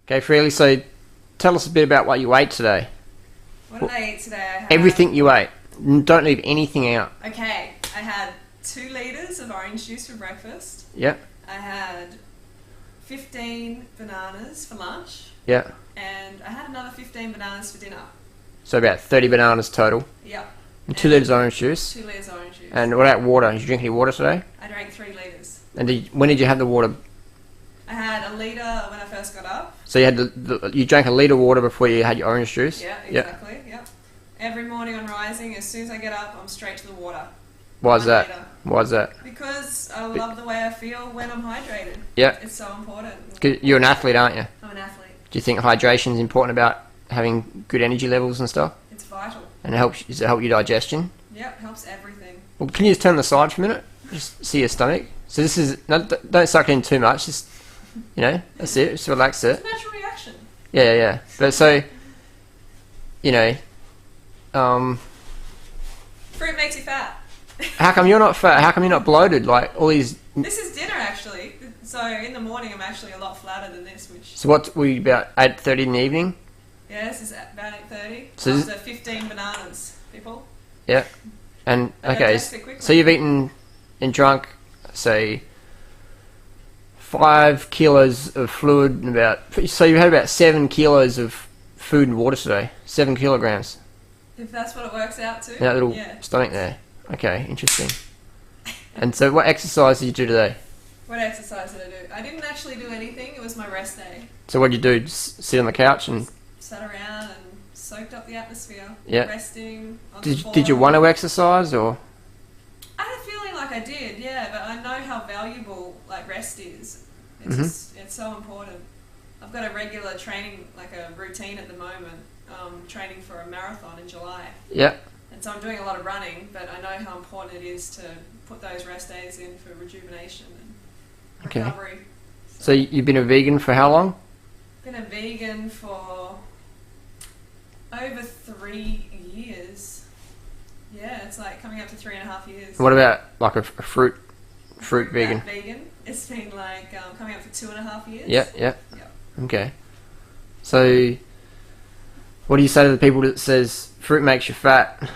Okay, Freely, so tell us a bit about what you ate today. What did I eat today? I had, Everything you ate. Don't leave anything out. Okay, I had 2 litres of orange juice for breakfast. Yep, I had 15 bananas for lunch. yep. And I had another 15 bananas for dinner. So about 30 bananas total. Yep. And 2 litres of orange juice. 2 litres of orange juice. And what about water? Did you drink any water today? I drank 3 litres. And when did you have the water? I had a litre when I first got up. So you had you drank a litre of water before you had your orange juice? Yeah, exactly. Yep. Every morning on rising, as soon as I get up, I'm straight to the water. Why is 1 that? litre. Why is that? Because I love the way I feel when I'm hydrated. Yeah. It's so important. 'Cause you're an athlete, aren't you? I'm an athlete. Do you think hydration is important about having good energy levels and stuff? It's vital. And does it help your digestion? Yep, helps everything. Well, can you just turn the side for a minute? Just see your stomach. So this is, no, don't suck it in too much. Just, that's it. Just relax it. It's a natural reaction. Yeah. But so, you know, Fruit makes you fat. how come you're not fat? How come you're not bloated? Like all these. This is dinner actually. So in the morning I'm actually a lot flatter than this, which So what were you about 8:30 in the evening? yeah, this is at about 8:30. So After 15 bananas, people. Yeah. And I okay, digest it quickly. so you've eaten and drunk, say, 5 kilos of fluid and so you had about 7 kilos of food and water today. 7 kilograms. If that's what it works out to. In that little Yeah. stomach there. Okay, interesting. And so what exercise did you do today? What exercise did I do? I didn't actually do anything. It was my rest day. So what did you do? Just sit on the couch and Sat around and soaked up the atmosphere. Yeah. Resting. On the did you floor. want to exercise or? I had a feeling like I did, yeah, but I know how valuable like rest is. It's Mhm. it's so important. I've got a regular training, like a routine at the moment, training for a marathon in July. Yeah. And so I'm doing a lot of running, but I know how important it is to put those rest days in for rejuvenation and Okay. recovery. So you've been a vegan for how long? Been a vegan for over 3 years. Yeah, it's like coming up to 3.5 years. What about like a fruit vegan? Vegan. It's been like coming up for 2.5 years. Yeah. Yep. Okay. So, what do you say to the people that says fruit makes you fat?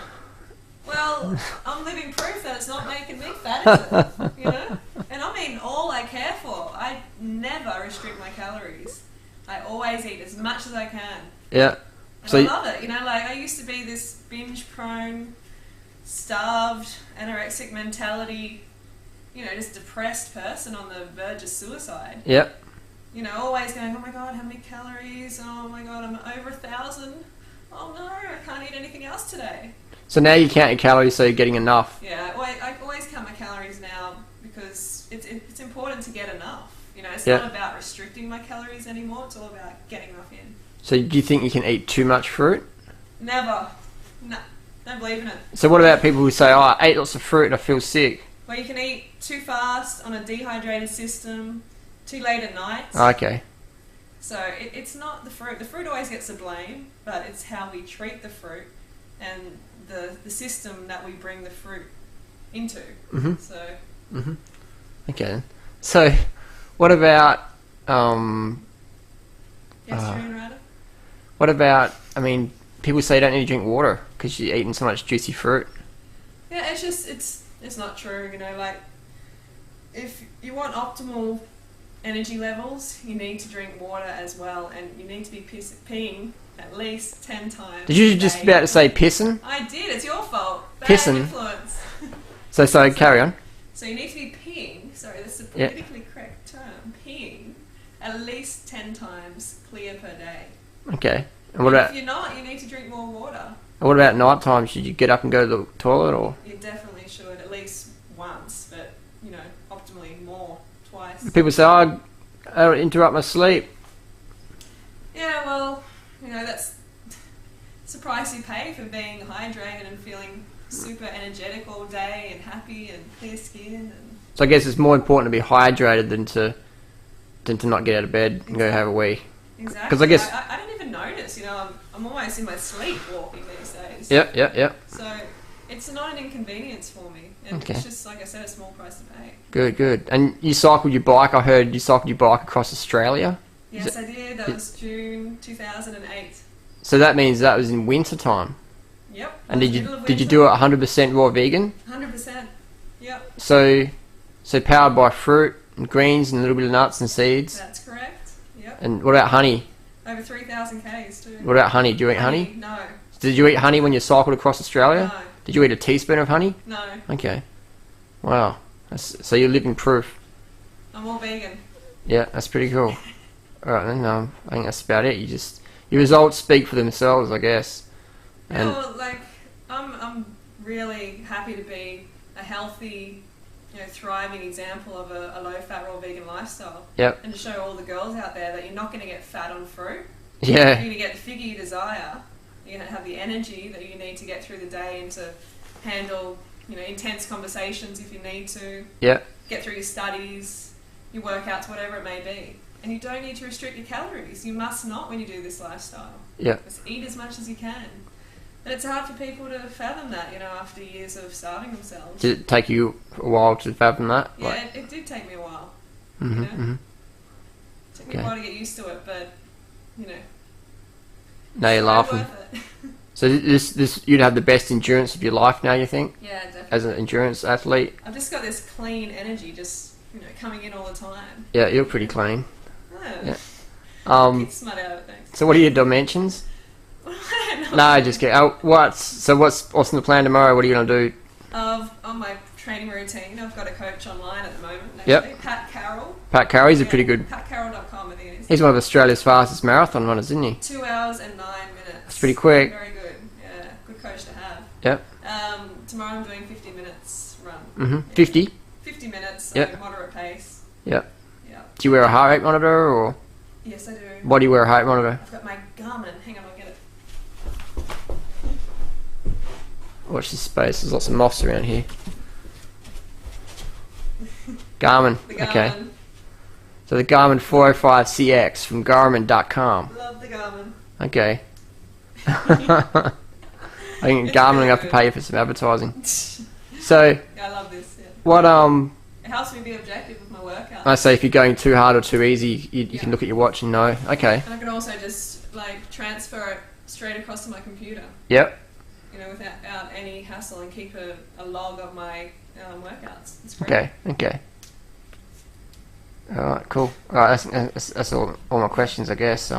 Well, I'm living proof that it's not making me fat, is it? You know? And I mean all I care for. I never restrict my calories. I always eat as much as I can. Yeah. And So I love it. You know, like I used to be this binge-prone, starved, anorexic mentality, just depressed person on the verge of suicide. yeah. Always going, oh my god, how many calories? Oh my god, I'm over 1,000. Oh no, I can't eat anything else today. So now you count your calories, so you're getting enough. Yeah, I always count my calories now because it's important to get enough. It's Yeah. not about restricting my calories anymore. It's all about getting enough in. So do you think you can eat too much fruit? Never. No, don't believe in it. So what about people who say, "Oh, I ate lots of fruit and I feel sick"? Well, you can eat too fast on a dehydrated system, too late at night. Okay. So it's not the fruit. The fruit always gets the blame, but it's how we treat the fruit and the system that we bring the fruit into. Mhm. So Mhm. Okay. Then. So, what about yes, Durian rider. what about? I mean, people say you don't need to drink water because you're eating so much juicy fruit. Yeah, it's just it's not true. Like if you want optimal energy levels, you need to drink water as well, and you need to be peeing at least 10 times. Did you a just day. about to say pissing? I did. It's your fault. Bad Pissing? influence. So carry on. So you need to be peeing. Sorry, that's the Yeah. politically correct term. Peeing at least 10 times clear per day. Okay. And what And about if you're not, you need to drink more water. night time? Should you get up and go to the toilet or? You definitely should at least once, but optimally more, twice. People say, "Oh, I don't interrupt my sleep." Yeah, well, that's it's the price you pay for being hydrated and feeling super energetic all day and happy and clear skin. And So I guess it's more important to be hydrated than to not get out of bed and go have a wee. exactly. 'Cause I guess- I don't even notice. I'm almost in my sleep walking these days. Yep. So it's not an inconvenience for me. And Okay. It's just, like I said, a small price to pay. Good. And you cycled your bike. I heard you cycled your bike across Australia. Yes, I did. That was June 2008. So that means that was in winter time. Yep. And did you do it 100% raw vegan? 100%. Yep. So powered by fruit and greens and a little bit of nuts and seeds. That's correct. Yep. And what about honey? Over 3,000 Ks too. What about honey? Do you eat honey? No. Did you eat honey when you cycled across Australia? No. Did you eat a teaspoon of honey? No. Okay. Wow. So you're living proof. I'm all vegan. Yeah, that's pretty cool. Alright then, I think that's about it. Your results speak for themselves, I guess. And well, like, I'm really happy to be a healthy, thriving example of a low-fat, raw vegan lifestyle. Yep. And to show all the girls out there that you're not going to get fat on fruit. Yeah. You're going to get the figure you desire. You're going to have the energy that you need to get through the day and to handle, intense conversations if you need to. Yeah. Get through your studies, your workouts, whatever it may be. And you don't need to restrict your calories. You must not when you do this lifestyle. Yeah. Just eat as much as you can. And it's hard for people to fathom that, after years of starving themselves. Did it take you a while to fathom that? Yeah, it did take me a while. Mm-hmm, mm-hmm. It took me a while to get used to it, but, Now you're laughing. Worth it. So this you'd have the best endurance of your life now, you think? Yeah, definitely. As an endurance athlete? I've just got this clean energy just, coming in all the time. Yeah, you're pretty clean. Oh. Yeah. Get smut out of it, thanks. So what are your dimensions? No, No, just kidding. So what's in the plan tomorrow? What are you going to do? On my training routine, I've got a coach online at the moment. Actually. Yep. Pat Carroll. Pat Carroll, he's a pretty good... PatCarroll.com, I think it is. He's one of Australia's fastest marathon runners, isn't he? 2 hours and 9 minutes. That's pretty quick. Very good. Yeah, good coach to have. Yep. Tomorrow I'm doing 50 minutes run. Mm-hmm. 50? 50 minutes, so Yep. moderate pace. Yep. Yep. Do you wear a heart rate monitor, or... Yes, I do. Why do you wear a heart rate monitor? I've got my Garmin. Hang on, I'll get it. Watch this space. There's lots of moths around here. Garmin. The Garmin. Okay. So the Garmin 405CX from Garmin.com. Love the Garmin. Okay. I think Garmin will have to pay you for some advertising. So, Yeah, I love this. Yeah. what It helps me be objective with my workout. I say if you're going too hard or too easy, you can look at your watch and know. Okay. And I can also just transfer it straight across to my computer. Yep. Without any hassle, and keep a log of my workouts. It's great. Okay. Okay. All right. Cool. All right. That's all my questions, I guess.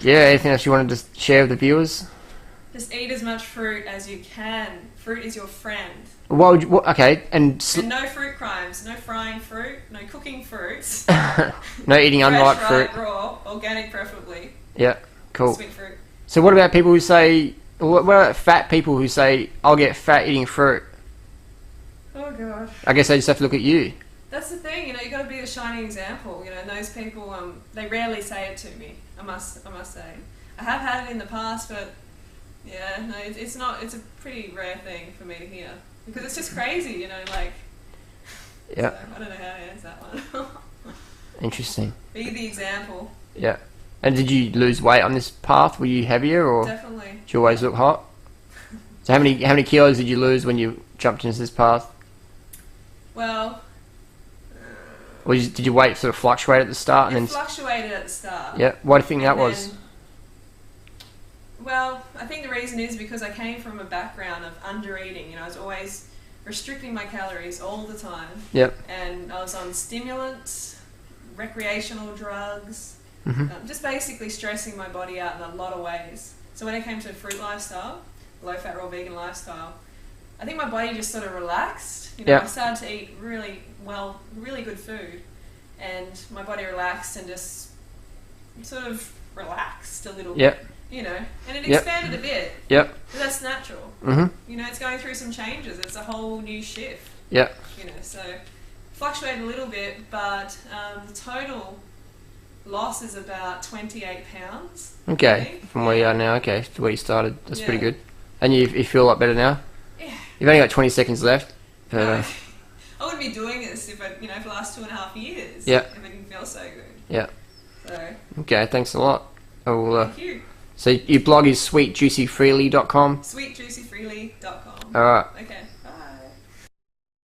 Yeah. Anything else you wanted to share with the viewers? Just eat as much fruit as you can. Fruit is your friend. Okay. And no fruit crimes. No frying fruit. No cooking fruits. no eating unripe Fresh, fruit. Ripe, raw, organic preferably. Yeah. Cool. Sweet fruit. So what about people who say, what about fat people who say, I'll get fat eating fruit? Oh god. I guess they just have to look at you. That's the thing, you got to be a shining example. And those people, they rarely say it to me. I must say. I have had it in the past, but yeah, no, it's not. It's a pretty rare thing for me to hear because it's just crazy, Yeah. So, I don't know how to answer that one. Interesting. Be the example. Yeah. And did you lose weight on this path? Were you heavier, or Definitely. did you always look hot? So how many kilos did you lose when you jumped into this path? Well, Or did your weight sort of fluctuate at the start? it fluctuated at the start. Yeah. Why do you think that And was? then- Well, I think the reason is because I came from a background of under-eating. I was always restricting my calories all the time. Yep. And I was on stimulants, recreational drugs, Mhm. just basically stressing my body out in a lot of ways. So when it came to fruit lifestyle, low-fat, raw vegan lifestyle, I think my body just sort of relaxed. Yeah. I started to eat really good food, and my body relaxed and just sort of relaxed a little Yep. bit, and it Yep. expanded a bit, Yep. but that's natural. Mhm. It's going through some changes. It's a whole new shift. Yep. So fluctuated a little bit, but the total loss is about 28 pounds. Okay. From where you are now. Okay. To where you started. That's pretty Yeah. good. And you feel a lot better now. Yeah. You've only got 20 seconds left. But, No, I wouldn't be doing this if for the last 2.5 years. Yeah. If it didn't feel so good. yeah. So Okay. Thanks a lot. I will, thank you. so your blog is sweetjuicyfreely.com. Sweetjuicyfreely.com. All right. Okay.